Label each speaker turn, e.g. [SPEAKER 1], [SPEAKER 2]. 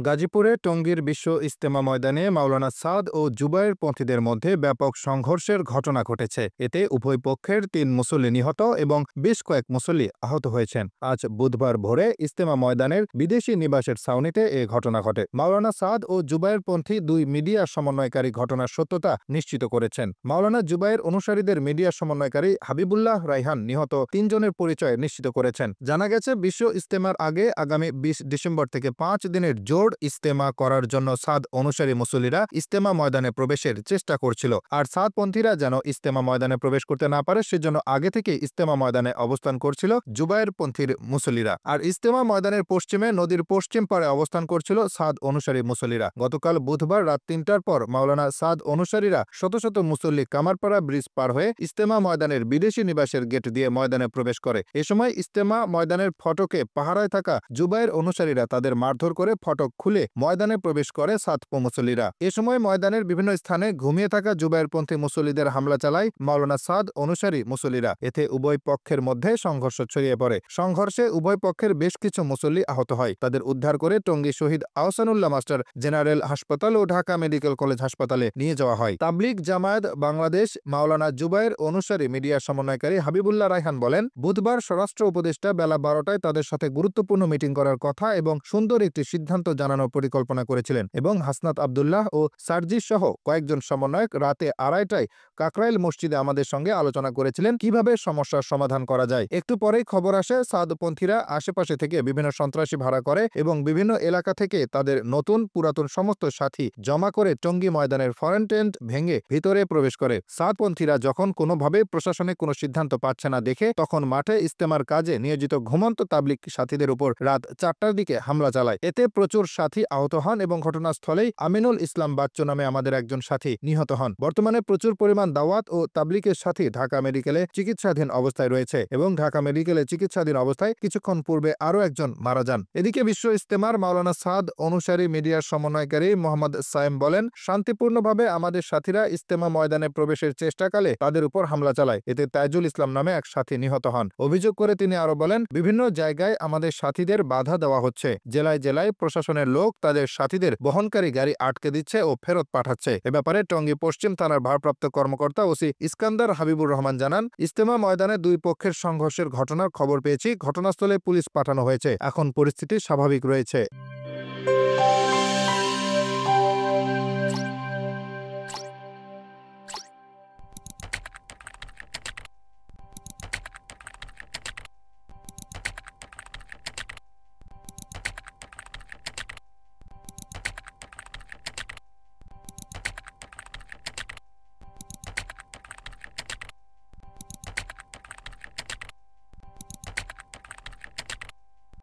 [SPEAKER 1] গাজীপুরে টঙ্গীর বিশ্ব ইজতেমা ময়দানে মাওলানা সাদ ও জুবায়েরপন্থীদের মধ্যে ব্যাপক সংঘর্ষের ঘটনা ঘটেছে। এতে উভয় পক্ষের ৩ মুসল্লি নিহত এবং বেশ কয়েক মুসল্লি আহত হয়েছেন। আজ বুধবার ভোরে ইজতেমা ময়দানের বিদেশি নিবাসের ছাউনিতে এ ঘটনা ঘটে। মাওলানা সাদ ও জুবায়েরপন্থী দুই মিডিয়া সমন্বয়কারী ঘটনার সত্যতা নিশ্চিত করেছেন। মাওলানা জুবায়ের অনুসারীদের মিডিয়া সমন্বয়কারী হাবিবুল্লাহ রায়হান নিহত ৩ জনের পরিচয় নিশ্চিত করেছেন। জানা গেছে, বিশ্ব ইজতেমার আগে আগামী ২০ ডিসেম্বর থেকে ৫ দিনের জোর ইজতেমা করার জন্য সাদ অনুসারী মুসল্লিরা ইজতেমা ময়দানে প্রবেশের চেষ্টা করছিল। আর সাদপন্থীরা যেন ইজতেমা ময়দানে প্রবেশ করতে না পারে সেজন্য আগে থেকে ইজতেমা ময়দানে অবস্থান করছিল জুবায়েরপন্থীর মুসল্লিরা। আর ইজতেমা ময়দানের পশ্চিমে নদীর পশ্চিম পাড়ে অবস্থান করছিল সাদ অনুসারী মুসল্লিরা। গতকাল বুধবার রাত ৩টার পর মাওলানা সাদ অনুসারীরা শত শত মুসল্লি কামারপাড়া ব্রিজ পার হয়ে ইজতেমা ময়দানের বিদেশি নিবাসের গেট দিয়ে ময়দানে প্রবেশ করে। এ সময় ইজতেমা ময়দানের ফটকে পাহারায় থাকা জুবায়ের অনুসারীরা তাদের মারধর করে ফটক খুলে ময়দানে প্রবেশ করে সাদপ মুসল্লিরা। এ সময় ময়দানের বিভিন্ন স্থানে ঘুমিয়ে থাকা জুবায়েরপন্থী মুসল্লিদের হামলা চালায় মাওলানা সাদ অনুসারী মুসল্লিরা। এতে উভয় পক্ষের মধ্যে সংঘর্ষ ছড়িয়ে পড়ে। সংঘর্ষে উভয় পক্ষের বেশ কিছু মুসল্লি আহত হয়। তাদের উদ্ধার করে টঙ্গী শহীদ আহসানুল্লাহ মাস্টার জেনারেল হাসপাতাল ও ঢাকা মেডিকেল কলেজ হাসপাতালে নিয়ে যাওয়া হয়। তাবলিগ জামায়াত বাংলাদেশ মাওলানা জুবায়ের অনুসারী মিডিয়া সমন্বয়কারী হাবিবুল্লাহ রায়হান বলেন, বুধবার স্বরাষ্ট্র উপদেষ্টা বেলা ১২টায় তাদের সাথে গুরুত্বপূর্ণ মিটিং করার কথা এবং সুন্দর একটি সিদ্ধান্ত জানানোর পরিকল্পনা করেছিলেন এবং হাসনাত আব্দুল্লাহ ও সার্জিস সহ কয়েকজন সমন্বয়ক রাতে ২:৩০টায় কাকরাইল মসজিদে আমাদের সঙ্গে আলোচনা করেছিলেন কিভাবে সমস্যার সমাধান করা যায়। একটু পরেই খবর আসে সাদপন্থীরা আশেপাশে থেকে বিভিন্ন সন্ত্রাসী ভাড়া করে এবং বিভিন্ন এলাকা থেকে তাদের নতুন পুরাতন সমস্ত সাথী জমা করে টঙ্গী ময়দানের ফরেনটেন্ট ভেঙে ভিতরে প্রবেশ করে। সাদপন্থীরা যখন কোনোভাবে প্রশাসনিক কোনো সিদ্ধান্ত পাচ্ছে না দেখে তখন মাঠে ইজতেমার কাজে নিয়োজিত ঘুমন্ত তাবলিগ সাথীদের উপর রাত ৪টার দিকে হামলা চালায়। এতে প্রচুর সাথী আহত হন এবং ঘটনাস্থলেই আমিনুল ইসলাম বাচ্চু নামে আমাদের একজন সাথী নিহত হন। বর্তমানে প্রচুর পরিমাণ দাওয়াত ও তাবলিগের সাথী ঢাকা মেডিকেলে চিকিৎসাধীন অবস্থায় রয়েছে এবং ঢাকা মেডিকেলে চিকিৎসাধীন অবস্থায় কিছুক্ষণ পূর্বে আরও একজন মারা যান। এদিকে বিশ্ব ইজতেমার মাওলানা সাদ অনুসারী মিডিয়ার সমন্বয়কারী মোহাম্মদ সায়েম বলেন, শান্তিপূর্ণভাবে আমাদের সাথীরা ইজতেমা ময়দানে প্রবেশের চেষ্টাকালে তাদের উপর হামলা চালায়। এতে তাইজুল ইসলাম নামে এক সাথী নিহত হন। অভিযোগ করে তিনি আরো বলেন, বিভিন্ন জায়গায় আমাদের সাথীদের বাধা দেওয়া হচ্ছে। জেলায় জেলায় প্রশাসনের লোক তাদের সাথীদের বহনকারী গাড়ি আটকে দিচ্ছে ও ফেরত পাঠাচ্ছে। এ ব্যাপারে টঙ্গী পশ্চিম থানার ভারপ্রাপ্ত কর্মকর্তা ওসি ইস্কান্দার হাবিবুর রহমান জানান, ইজতেমা ময়দানে দুই পক্ষের সংঘর্ষের ঘটনার খবর পেয়েছি। ঘটনাস্থলে পুলিশ পাঠানো হয়েছে। এখন পরিস্থিতি স্বাভাবিক রয়েছে।